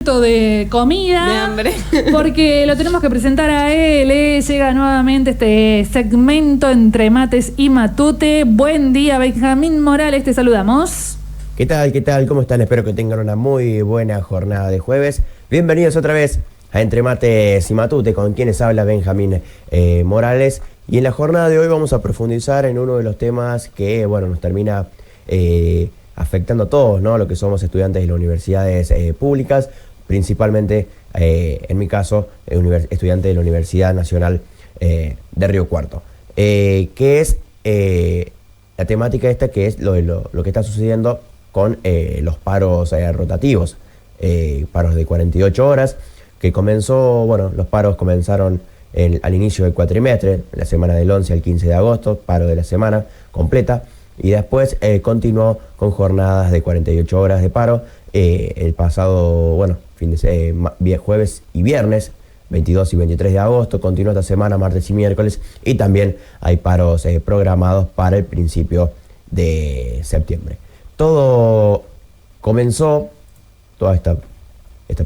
De comida, de hambre, porque lo tenemos que presentar a él. Llega nuevamente este segmento entre mates y matute. Buen día, Benjamín Morales, te saludamos. ¿Qué tal? ¿Qué tal? ¿Cómo están? Espero que tengan una muy buena jornada de jueves. Bienvenidos otra vez a Entre Mates y Matute, con quienes habla Benjamín Morales. Y en la jornada de hoy vamos a profundizar en uno de los temas que, nos termina afectando a todos, ¿no? Lo que somos estudiantes de las universidades públicas, principalmente, en mi caso, estudiante de la Universidad Nacional de Río Cuarto. Que es la temática esta, que es lo que está sucediendo con los paros rotativos, paros de 48 horas, que los paros comenzaron al inicio del cuatrimestre, la semana del 11 al 15 de agosto, paro de la semana completa, y después continuó con jornadas de 48 horas de paro el pasado, jueves y viernes, 22 y 23 de agosto, continuó esta semana, martes y miércoles, y también hay paros programados para el principio de septiembre. Todo comenzó, toda esta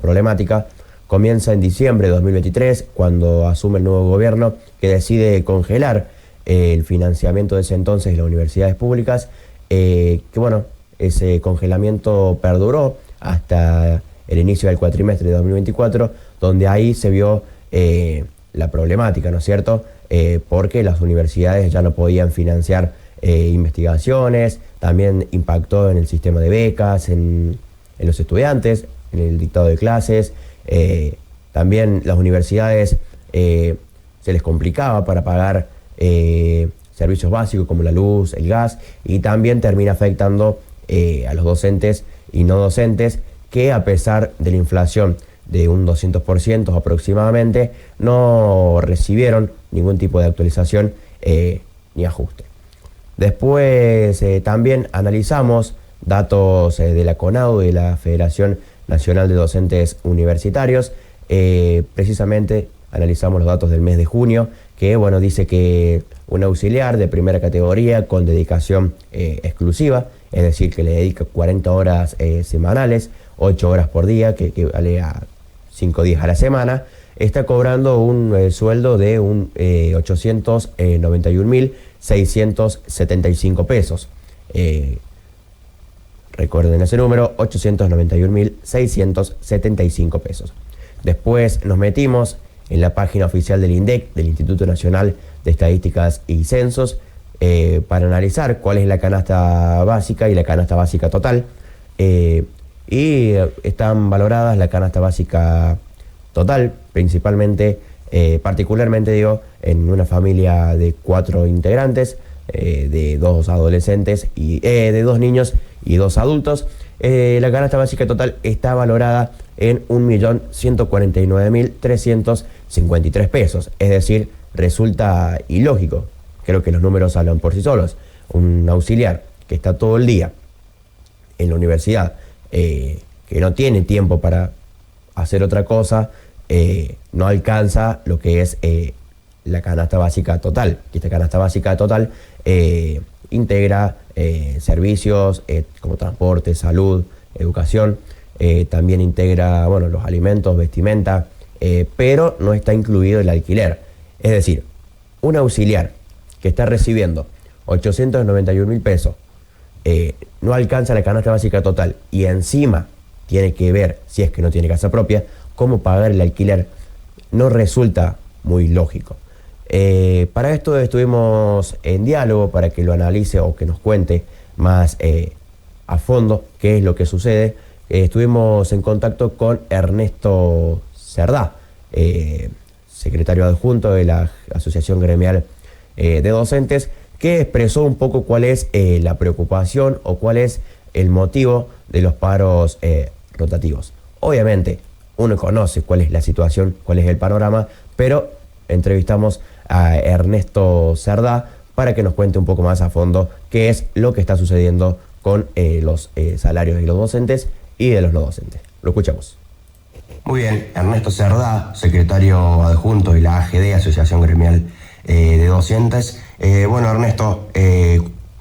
problemática comienza en diciembre de 2023, cuando asume el nuevo gobierno, que decide congelar el financiamiento de ese entonces de las universidades públicas, ese congelamiento perduró hasta el inicio del cuatrimestre de 2024, donde ahí se vio la problemática, ¿no es cierto? Porque las universidades ya no podían financiar investigaciones, también impactó en el sistema de becas, en los estudiantes, en el dictado de clases. También las universidades se les complicaba para pagar servicios básicos como la luz, el gas, y también termina afectando a los docentes y no docentes, que a pesar de la inflación de un 200% aproximadamente, no recibieron ningún tipo de actualización ni ajuste. Después también analizamos datos de la CONAU, de la Federación Nacional de Docentes Universitarios. Precisamente analizamos los datos del mes de junio, que dice que un auxiliar de primera categoría con dedicación exclusiva, es decir, que le dedica 40 horas semanales, 8 horas por día, que equivale a 5 días a la semana, está cobrando un sueldo de 891.675 pesos. Recuerden ese número, 891.675 pesos. Después nos metimos en la página oficial del INDEC, del Instituto Nacional de Estadísticas y Censos, para analizar cuál es la canasta básica y la canasta básica total. Y están valoradas la canasta básica total, particularmente en una familia de 4 integrantes, de 2 adolescentes y de 2 niños y 2 adultos. La canasta básica total está valorada en 1.149.353 pesos. Es decir, resulta ilógico. Creo que los números hablan por sí solos. Un auxiliar que está todo el día en la universidad, que no tiene tiempo para hacer otra cosa, no alcanza lo que es la canasta básica total. Y esta canasta básica total integra servicios como transporte, salud, educación, también integra los alimentos, vestimenta, pero no está incluido el alquiler. Es decir, un auxiliar que está recibiendo 891.000 pesos no alcanza la canasta básica total y encima tiene que ver, si es que no tiene casa propia, cómo pagar el alquiler. No resulta muy lógico. Para esto estuvimos en diálogo para que lo analice o que nos cuente más a fondo qué es lo que sucede. Estuvimos en contacto con Ernesto Cerdá, secretario adjunto de la Asociación Gremial de Docentes, que expresó un poco cuál es la preocupación o cuál es el motivo de los paros rotativos. Obviamente, uno conoce cuál es la situación, cuál es el panorama, pero entrevistamos a Ernesto Cerdá para que nos cuente un poco más a fondo qué es lo que está sucediendo con los salarios de los docentes y de los no docentes. Lo escuchamos. Muy bien, Ernesto Cerdá, secretario adjunto de la AGD, Asociación Gremial de Docentes. Ernesto,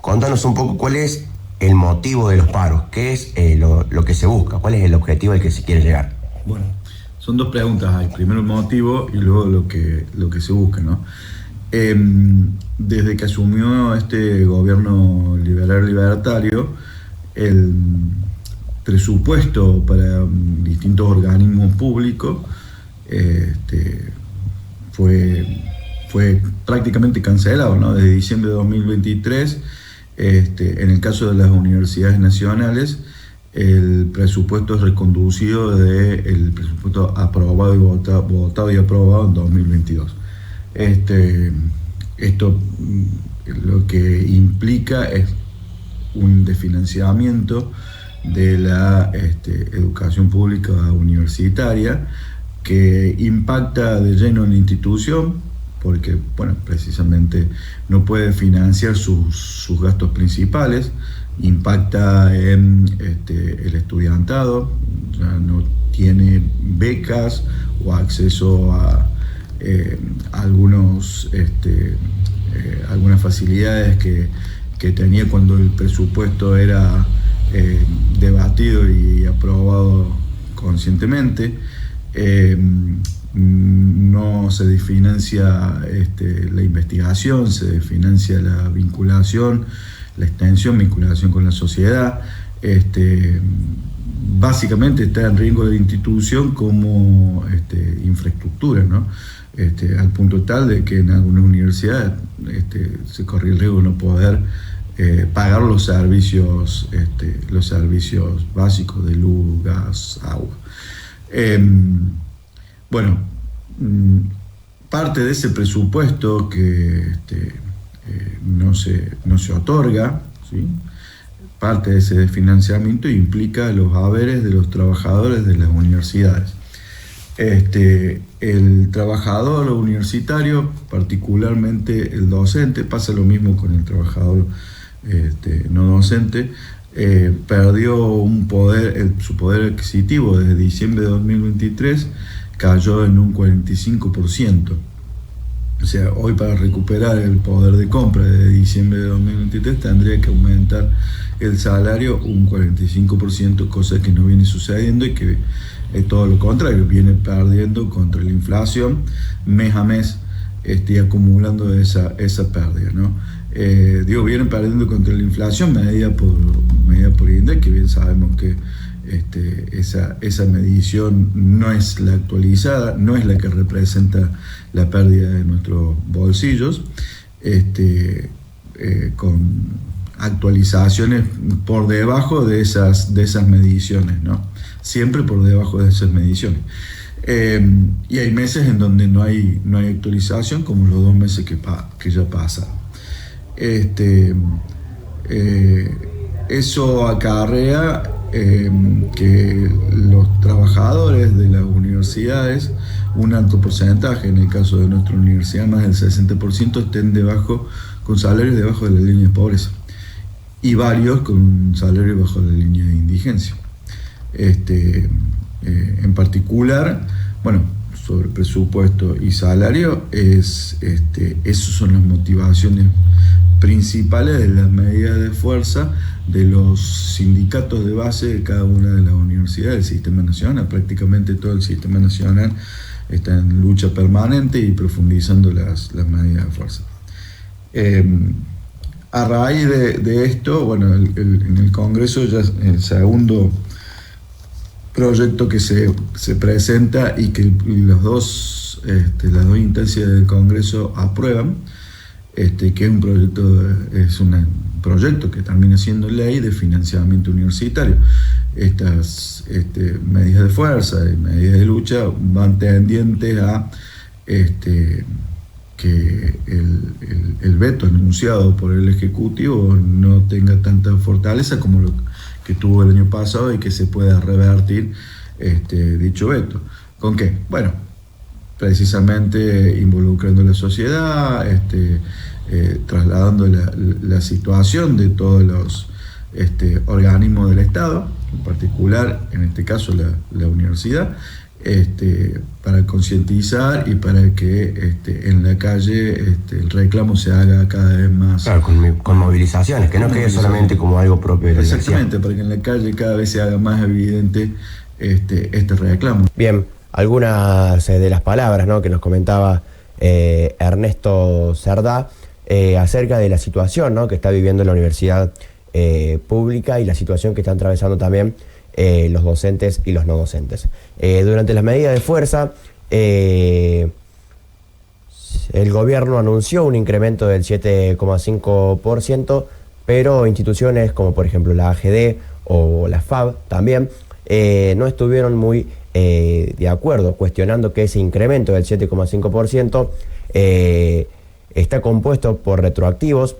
contanos un poco cuál es el motivo de los paros, qué es lo que se busca, cuál es el objetivo al que se quiere llegar. Bueno, son dos preguntas. Hay primero el motivo y luego lo que se busca, ¿no? Desde que asumió este gobierno libertario, el presupuesto para distintos organismos públicos fue prácticamente cancelado, ¿no? Desde diciembre de 2023, en el caso de las universidades nacionales, el presupuesto es reconducido del presupuesto aprobado y votado y aprobado en 2022. Esto lo que implica es un desfinanciamiento de la educación pública universitaria que impacta de lleno en la institución porque, bueno, precisamente no puede financiar sus gastos principales, impacta en el estudiantado, ya no tiene becas o acceso a algunas facilidades que tenía cuando el presupuesto era debatido y aprobado conscientemente. No se desfinancia la investigación, se desfinancia la vinculación, la extensión, vinculación con la sociedad. Básicamente está en riesgo de la institución como infraestructura, ¿no? Al punto tal de que en algunas universidades se corre el riesgo de no poder pagar los servicios básicos de luz, gas, agua. Bueno, parte de ese presupuesto que no se otorga, ¿sí? Parte de ese financiamiento implica los haberes de los trabajadores de las universidades. El trabajador universitario, particularmente el docente, pasa lo mismo con el trabajador no docente, perdió su poder adquisitivo desde diciembre de 2023, cayó en un 45%. O sea, hoy para recuperar el poder de compra de diciembre de 2023 tendría que aumentar el salario un 45%, cosa que no viene sucediendo y que es todo lo contrario, viene perdiendo contra la inflación mes a mes, acumulando esa pérdida, ¿no? Vienen perdiendo contra la inflación medida por INDEC, que bien sabemos que esa medición no es la actualizada, no es la que representa la pérdida de nuestros bolsillos, con actualizaciones por debajo de esas mediciones, ¿no? Siempre por debajo de esas mediciones. Y hay meses en donde no hay actualización, como los 2 meses que ya pasaron. Eso acarrea que los trabajadores de las universidades, un alto porcentaje, en el caso de nuestra universidad más del 60%, estén con salarios debajo de la línea de pobreza y varios con salarios bajo la línea de indigencia. En particular, bueno, sobre presupuesto y salario, esas son las motivaciones principales de las medidas de fuerza de los sindicatos de base de cada una de las universidades del Sistema Nacional. Prácticamente todo el Sistema Nacional está en lucha permanente y profundizando las medidas de fuerza. A raíz de esto, bueno, en el Congreso ya el segundo proyecto que se presenta y que las dos instancias del Congreso aprueban, que es un proyecto que termina siendo ley de financiamiento universitario. Estas medidas de fuerza y medidas de lucha van tendientes a que el veto anunciado por el Ejecutivo no tenga tanta fortaleza como lo que tuvo el año pasado y que se pueda revertir dicho veto. ¿Con qué? Bueno, precisamente involucrando a la sociedad, trasladando la situación de todos los organismos del Estado, en particular, en este caso, la universidad, para concientizar y para que en la calle el reclamo se haga cada vez más. Claro, con movilizaciones, que no quede solamente como algo propio de la universidad. Exactamente, para que en la calle cada vez se haga más evidente este reclamo. Bien, algunas de las palabras, ¿no?, que nos comentaba Ernesto Cerdá acerca de la situación, ¿no?, que está viviendo la universidad pública y la situación que están atravesando también los docentes y los no docentes. Durante las medidas de fuerza, el gobierno anunció un incremento del 7,5%, pero instituciones como por ejemplo la AGD o la FAB también no estuvieron muy de acuerdo, cuestionando que ese incremento del 7,5% está compuesto por retroactivos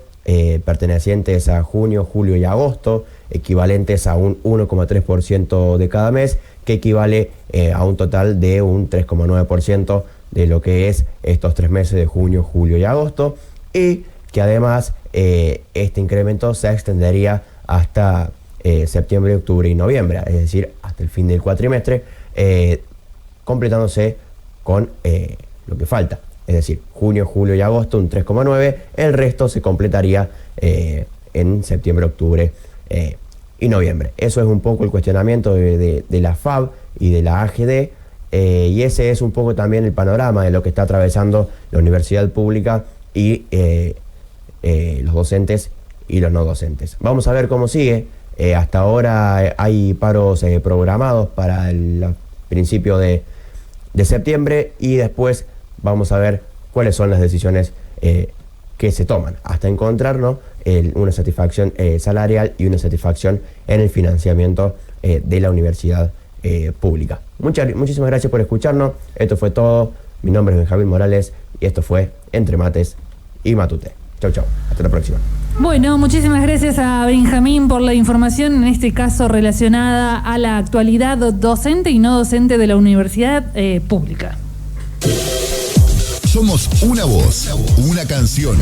pertenecientes a junio, julio y agosto, equivalentes a un 1,3% de cada mes, que equivale a un total de un 3,9% de lo que es estos 3 meses de junio, julio y agosto, y que además este incremento se extendería hasta septiembre, octubre y noviembre, es decir, hasta el fin del cuatrimestre, completándose con lo que falta, es decir, junio, julio y agosto un 3,9%, el resto se completaría en septiembre, octubre y noviembre. Eso es un poco el cuestionamiento de la FAB y de la AGD, y ese es un poco también el panorama de lo que está atravesando la universidad pública y los docentes y los no docentes. Vamos a ver cómo sigue. Hasta ahora hay paros programados para el principio de septiembre, y después vamos a ver cuáles son las decisiones que se toman hasta encontrar, ¿no?, una satisfacción salarial y una satisfacción en el financiamiento de la universidad pública. Muchísimas gracias por escucharnos. Esto fue todo. Mi nombre es Benjamín Morales y esto fue Entre Mates y Matute. Chau, chau. Hasta la próxima. Bueno, muchísimas gracias a Benjamín por la información, en este caso relacionada a la actualidad docente y no docente de la universidad pública. Somos una voz, una canción.